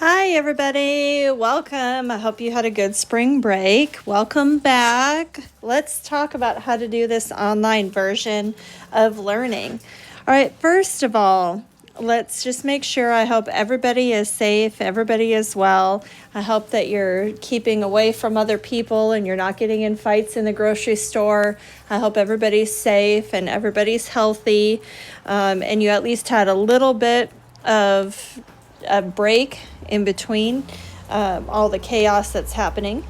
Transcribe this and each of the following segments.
Hi, everybody. Welcome. I hope you had a good spring break. Welcome back. Let's talk about how to do this online version of learning. All right, first of all, let's just make sure. I hope everybody is safe, everybody is well. I hope that you're keeping away from other people and you're not getting in fights in the grocery store. I hope everybody's safe and everybody's healthy, and you at least had a little bit of a break in between all the chaos that's happening.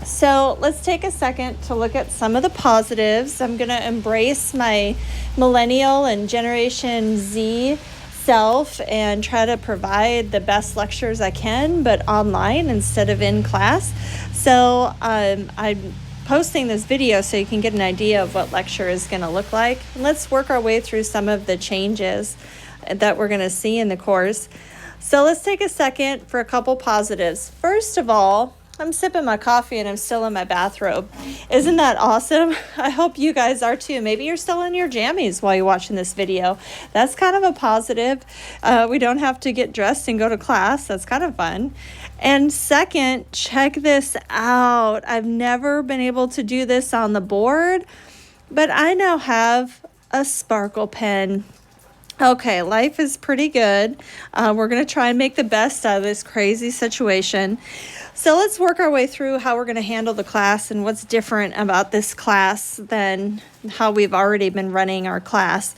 So let's take a second to look at some of the positives. I'm going to embrace my millennial and Generation Z self and try to provide the best lectures I can, but online instead of in class. So I'm posting this video so you can get an idea of what lecture is going to look like. And let's work our way through some of the changes that we're going to see in the course. So let's take a second for a couple positives. First of all, I'm sipping my coffee and I'm still in my bathrobe. Isn't that awesome? I hope you guys are too. Maybe you're still in your jammies while you're watching this video. That's kind of a positive. We don't have to get dressed and go to class. That's kind of fun. And second, check this out. I've never been able to do this on the board, but I now have a sparkle pen. Okay, life is pretty good. We're going to try and make the best out of this crazy situation. So let's work our way through how we're going to handle the class and what's different about this class than how we've already been running our class.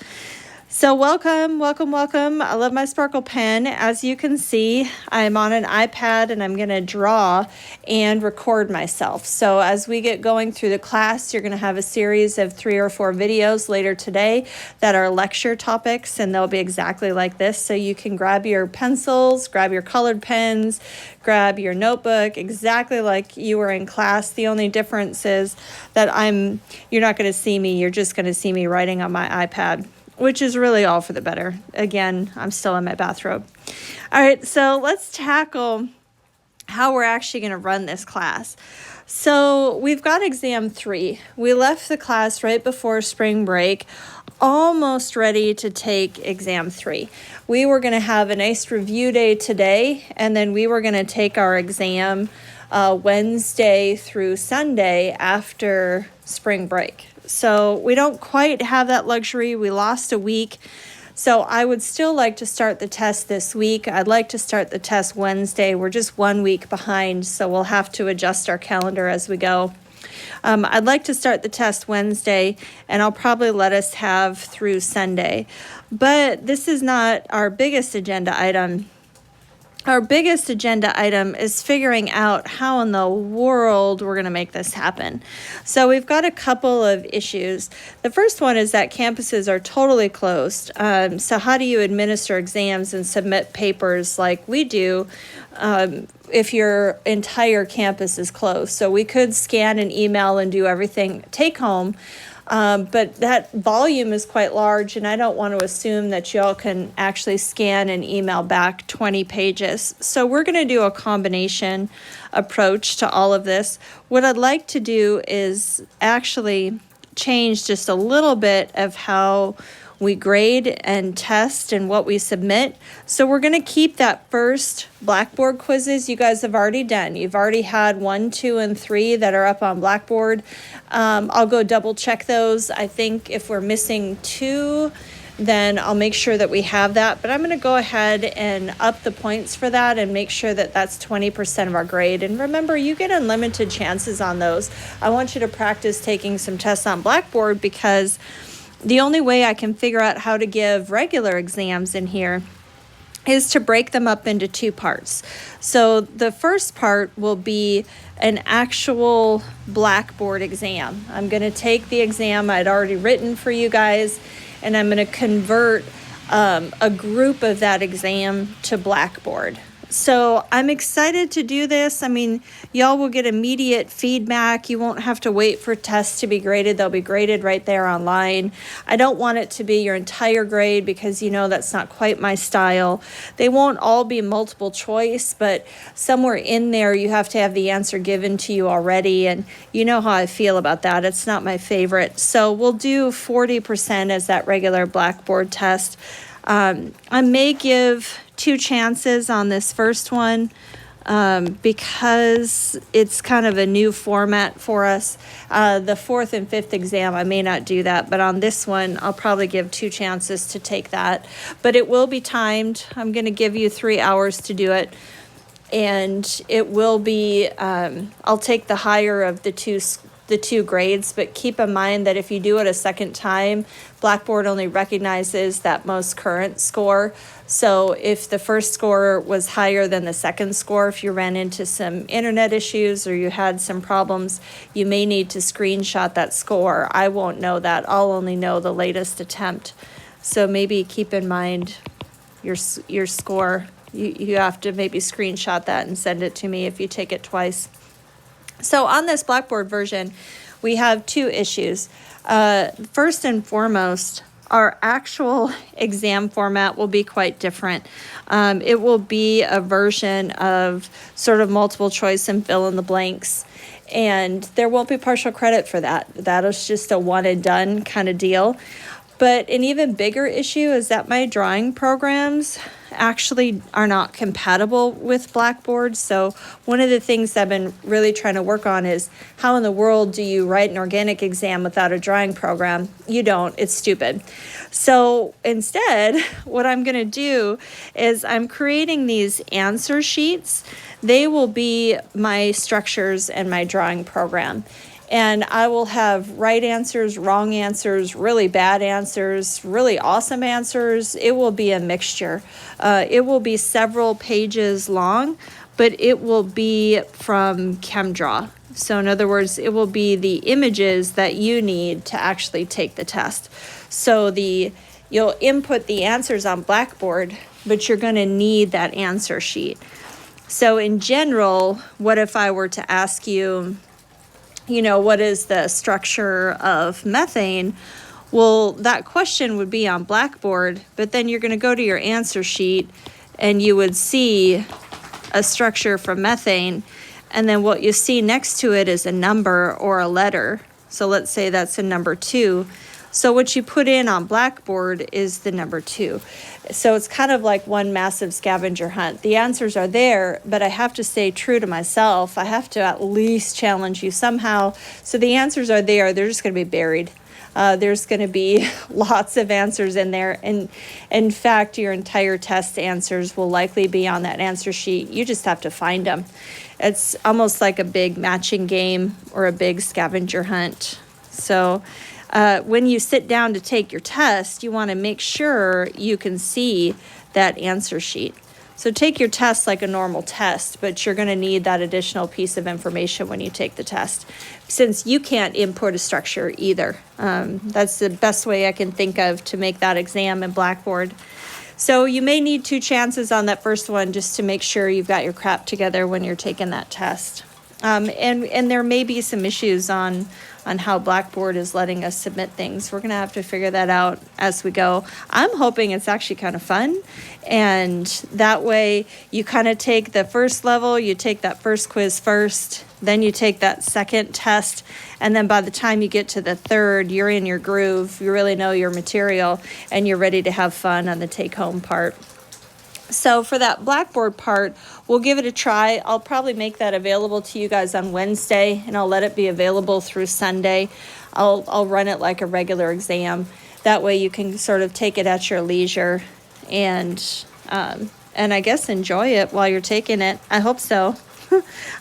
So welcome. I love my sparkle pen. As you can see, I'm on an iPad and I'm going to draw and record myself. So as we get going through the class, you're going to have a series of 3 or 4 videos later today that are lecture topics, and they'll be exactly like this. So you can grab your pencils, grab your colored pens, grab your notebook, exactly like you were in class. The only difference is that you're not going to see me. You're just going to see me writing on my iPad, which is really all for the better. Again, I'm still in my bathrobe. All right, so let's tackle how we're actually going to run this class. So we've got exam 3. We left the class right before spring break, almost ready to take exam 3. We were going to have a nice review day today, and then we were going to take our exam Wednesday through Sunday after spring break. So we don't quite have that luxury. We lost a week. So I would still like to start the test this week. I'd like to start the test Wednesday. We're just 1 week behind, so we'll have to adjust our calendar as we go. I'd like to start the test Wednesday, and I'll probably let us have through Sunday. But this is not our biggest agenda item. Our biggest agenda item is figuring out how in the world we're going to make this happen. So we've got a couple of issues. The first one is that campuses are totally closed. So how do you administer exams and submit papers like we do if your entire campus is closed? So we could scan an email and do everything take home. But that volume is quite large, and I don't want to assume that y'all can actually scan and email back 20 pages. So we're going to do a combination approach to all of this. What I'd like to do is actually change just a little bit of how we grade and test and what we submit. So we're going to keep that first Blackboard quizzes you guys have already done. You've already had 1, 2, and 3 that are up on Blackboard. I'll go double check those. I think if we're missing 2, then I'll make sure that we have that. But I'm going to go ahead and up the points for that and make sure that that's 20% of our grade. And remember, you get unlimited chances on those. I want you to practice taking some tests on Blackboard, because the only way I can figure out how to give regular exams in here is to break them up into 2 parts. So the first part will be an actual Blackboard exam. I'm going to take the exam I'd already written for you guys, and I'm going to convert a group of that exam to Blackboard. So I'm excited to do this. I mean, y'all will get immediate feedback. You won't have to wait for tests to be graded. They'll be graded right there online. I don't want it to be your entire grade, because that's not quite my style. They won't all be multiple choice, but somewhere in there you have to have the answer given to you already. And you know how I feel about that. It's not my favorite. So we'll do 40% as that regular Blackboard test. I may give 2 chances on this first one because it's kind of a new format for us. The 4th and 5th exam, I may not do that, but on this one, I'll probably give 2 chances to take that. But it will be timed. I'm going to give you 3 hours to do it. And it will be, I'll take the higher of the two grades, but keep in mind that if you do it a second time, Blackboard only recognizes that most current score. So if the first score was higher than the second score, if you ran into some internet issues or you had some problems, you may need to screenshot that score. I won't know that. I'll only know the latest attempt. So maybe keep in mind your score. You have to maybe screenshot that and send it to me if you take it twice. So on this Blackboard version, we have 2 issues. First and foremost, our actual exam format will be quite different. It will be a version of sort of multiple choice and fill in the blanks. And there won't be partial credit for that. That is just a one and done kind of deal. But an even bigger issue is that my drawing programs actually are not compatible with Blackboard. So one of the things I've been really trying to work on is how in the world do you write an organic exam without a drawing program? You don't. It's stupid. So instead, what I'm going to do is I'm creating these answer sheets. They will be my structures and my drawing program. And I will have right answers, wrong answers, really bad answers, really awesome answers. It will be a mixture. It will be several pages long, but it will be from ChemDraw. So in other words, it will be the images that you need to actually take the test. So you'll input the answers on Blackboard, but you're going to need that answer sheet. So in general, what if I were to ask you, what is the structure of methane? Well, that question would be on Blackboard, but then you're going to go to your answer sheet and you would see a structure for methane. And then what you see next to it is a number or a letter. So let's say that's a number 2. So what you put in on Blackboard is the number 2. So it's kind of like one massive scavenger hunt. The answers are there, but I have to stay true to myself. I have to at least challenge you somehow. So the answers are there. They're just going to be buried. There's going to be lots of answers in there. And in fact, your entire test answers will likely be on that answer sheet. You just have to find them. It's almost like a big matching game or a big scavenger hunt. So when you sit down to take your test, you want to make sure you can see that answer sheet. So take your test like a normal test, but you're going to need that additional piece of information when you take the test, since you can't input a structure either. That's the best way I can think of to make that exam in Blackboard. So you may need 2 chances on that first one just to make sure you've got your crap together when you're taking that test. And there may be some issues on how Blackboard is letting us submit things. We're going to have to figure that out as we go. I'm hoping it's actually kind of fun. And that way you kind of take the first level, you take that first quiz first, then you take that second test. And then by the time you get to the third, you're in your groove, you really know your material, and you're ready to have fun on the take-home part. So for that Blackboard part, we'll give it a try. I'll probably make that available to you guys on Wednesday, and I'll let it be available through Sunday. I'll run it like a regular exam. That way you can sort of take it at your leisure and I guess enjoy it while you're taking it. I hope so.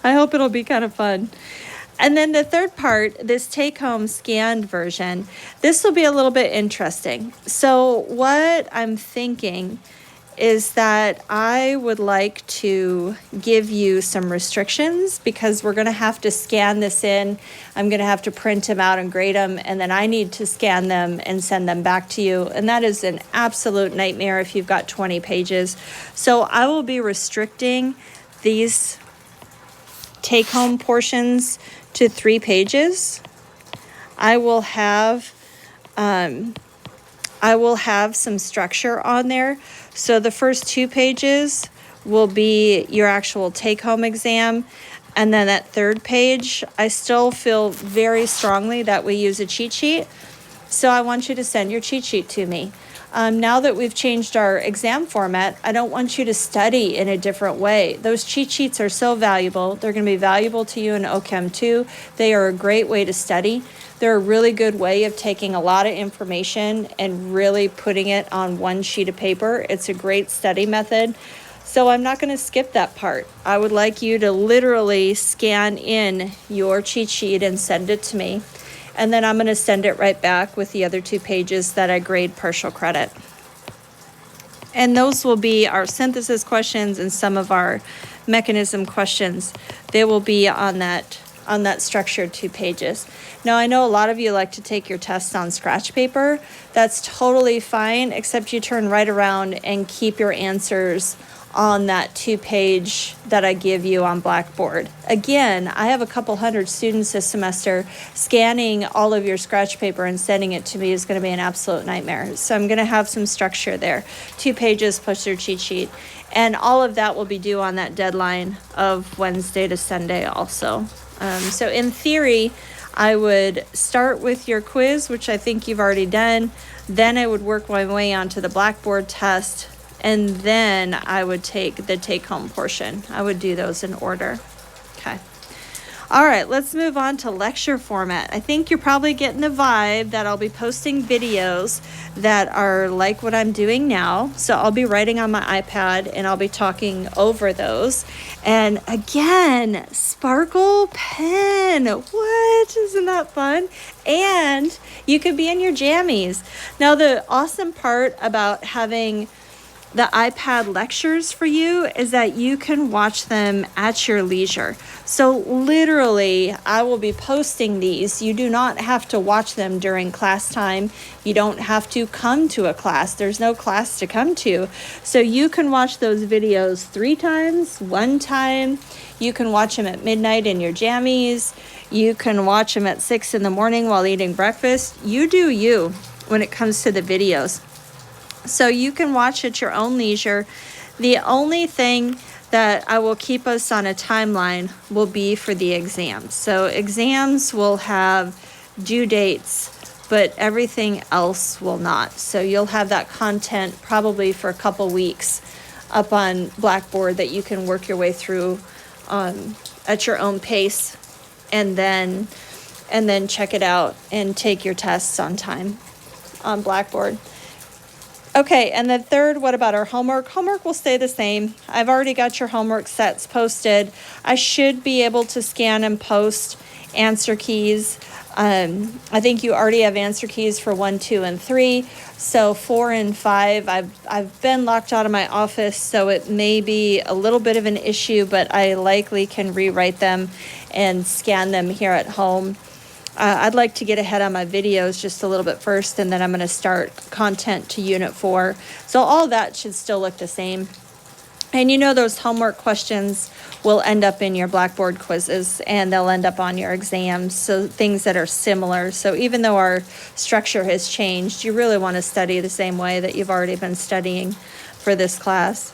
I hope it'll be kind of fun. And then the third part, this take-home scanned version, this will be a little bit interesting. So what I'm thinking is that I would like to give you some restrictions because we're going to have to scan this in. I'm going to have to print them out and grade them, and then I need to scan them and send them back to you. And that is an absolute nightmare if you've got 20 pages. So I will be restricting these take-home portions to 3 pages. I will have some structure on there. So the first 2 pages will be your actual take-home exam. And then that third page, I still feel very strongly that we use a cheat sheet. So I want you to send your cheat sheet to me. Now that we've changed our exam format, I don't want you to study in a different way. Those cheat sheets are so valuable. They're going to be valuable to you in OChem too. They are a great way to study. They're a really good way of taking a lot of information and really putting it on one sheet of paper. It's a great study method. So I'm not going to skip that part. I would like you to literally scan in your cheat sheet and send it to me. And then I'm going to send it right back with the other 2 pages that I grade partial credit. And those will be our synthesis questions and some of our mechanism questions. They will be on that structured 2 pages. Now, I know a lot of you like to take your tests on scratch paper. That's totally fine, except you turn right around and keep your answers on that 2-page that I give you on Blackboard. Again, I have a couple hundred students this semester. Scanning all of your scratch paper and sending it to me is going to be an absolute nightmare. So I'm going to have some structure there. 2 pages plus your cheat sheet. And all of that will be due on that deadline of Wednesday to Sunday also. So in theory, I would start with your quiz, which I think you've already done. Then I would work my way onto the Blackboard test. And then I would take the take-home portion. I would do those in order. Okay. All right, let's move on to lecture format. I think you're probably getting the vibe that I'll be posting videos that are like what I'm doing now. So I'll be writing on my iPad and I'll be talking over those. And again, Sparkle pen. What? Isn't that fun? And you could be in your jammies. Now, the awesome part about having the iPad lectures for you is that you can watch them at your leisure. So literally, I will be posting these. You do not have to watch them during class time. You don't have to come to a class. There's no class to come to. So you can watch those videos 3 times, 1 time. You can watch them at midnight in your jammies. You can watch them at 6 in the morning while eating breakfast. You do you when it comes to the videos. So you can watch at your own leisure. The only thing that I will keep us on a timeline will be for the exams. So exams will have due dates, but everything else will not. So you'll have that content probably for a couple weeks up on Blackboard that you can work your way through at your own pace, and then check it out and take your tests on time on Blackboard. Okay, and then third, what about our homework? Homework will stay the same. I've already got your homework sets posted. I should be able to scan and post answer keys. I think you already have answer keys for 1, 2, and 3. So 4 and 5, I've been locked out of my office, so it may be a little bit of an issue, but I likely can rewrite them and scan them here at home. I'd like to get ahead on my videos just a little bit first, and then I'm going to start content to Unit 4. So all that should still look the same. And you know those homework questions will end up in your Blackboard quizzes, and they'll end up on your exams, so things that are similar. So even though our structure has changed, you really want to study the same way that you've already been studying for this class.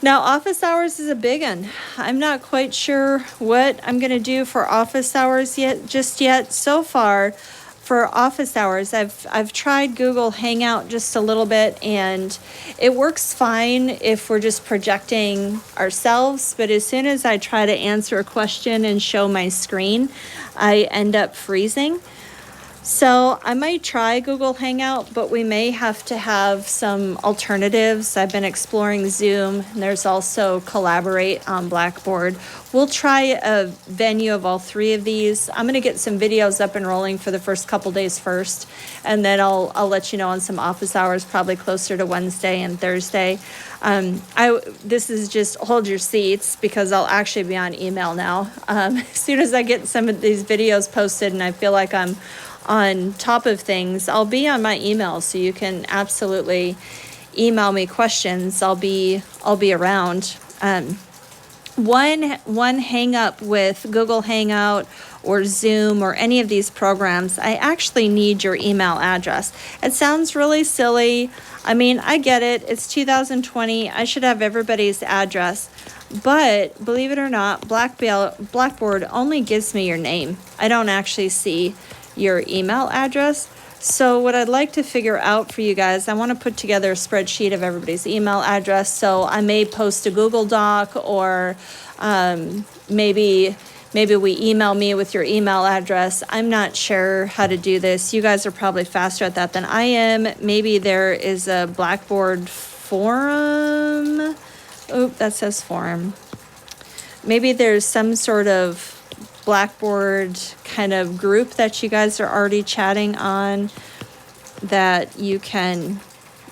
Now, office hours is a big one. I'm not quite sure what I'm going to do for office hours just yet. So far, for office hours, I've tried Google Hangout just a little bit, and it works fine if we're just projecting ourselves. But as soon as I try to answer a question and show my screen, I end up freezing. So I might try Google Hangout, but we may have to have some alternatives. I've been exploring Zoom, and there's also Collaborate on Blackboard. We'll try a venue of all 3 of these. I'm going to get some videos up and rolling for the first couple days first, and then I'll let you know on some office hours, probably closer to Wednesday and Thursday. This is just hold your seats, because I'll actually be on email now. As soon as I get some of these videos posted and I feel like I'm on top of things, I'll be on my email, so you can absolutely email me questions. I'll be around. One hang up with Google Hangout or Zoom or any of these programs, I actually need your email address. It sounds really silly. I mean, I get it. It's 2020. I should have everybody's address. But believe it or not, Blackboard only gives me your name. I don't actually see your email address. So what I'd like to figure out for you guys, I want to put together a spreadsheet of everybody's email address. So I may post a Google Doc, or maybe we email me with your email address. I'm not sure how to do this. You guys are probably faster at that than I am. Maybe there is a Blackboard forum. Oop, that says forum. Maybe there's some sort of Blackboard kind of group that you guys are already chatting on that you can,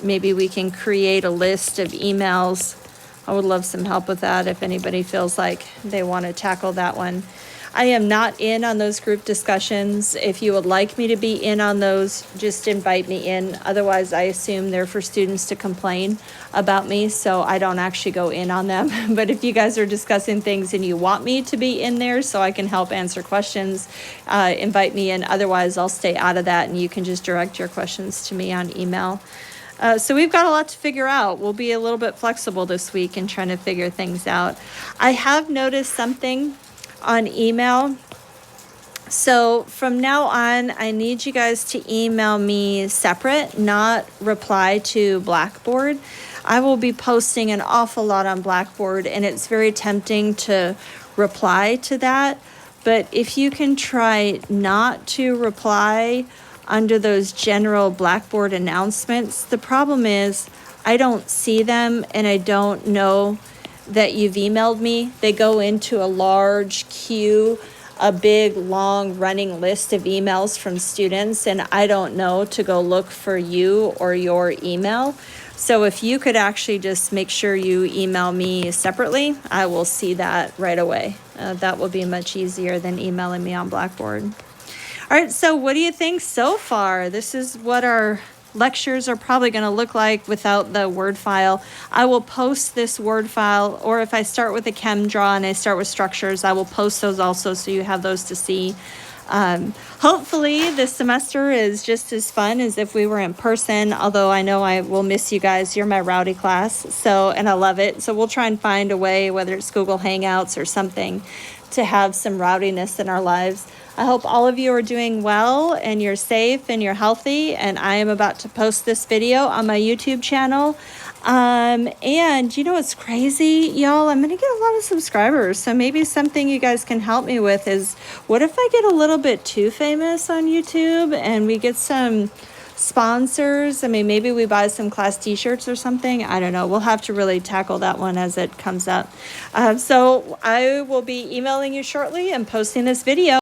maybe we can create a list of emails. I would love some help with that if anybody feels like they want to tackle that one. I am not in on those group discussions. If you would like me to be in on those, just invite me in. Otherwise, I assume they're for students to complain about me, so I don't actually go in on them. But if you guys are discussing things and you want me to be in there so I can help answer questions, invite me in. Otherwise, I'll stay out of that, and you can just direct your questions to me on email. So we've got a lot to figure out. We'll be a little bit flexible this week in trying to figure things out. I have noticed something on email. So from now on, I need you guys to email me separate, not reply to Blackboard. I will be posting an awful lot on Blackboard, and it's very tempting to reply to that. But if you can try not to reply under those general Blackboard announcements, the problem is I don't see them, and I don't know that you've emailed me. They go into a large queue, a big long running list of emails from students, and I don't know to go look for you or your email. So if you could actually just make sure you email me separately, I will see that right away. That will be much easier than emailing me on Blackboard. All right, so what do you think so far? This is what our lectures are probably going to look like without the Word file. I will post this Word file, or if I start with a chem draw and I start with structures, I will post those also so you have those to see. Hopefully this semester is just as fun as if we were in person, although I know I will miss you guys. You're my rowdy class, and I love it. So we'll try and find a way, whether it's Google Hangouts or something, to have some rowdiness in our lives. I hope all of you are doing well and you're safe and you're healthy. And I am about to post this video on my YouTube channel. And you know what's crazy, y'all? I'm going to get a lot of subscribers. So maybe something you guys can help me with is, what if I get a little bit too famous on YouTube and we get some sponsors? I mean, maybe we buy some class t-shirts or something. I don't know. We'll have to really tackle that one as it comes up. So I will be emailing you shortly and posting this video.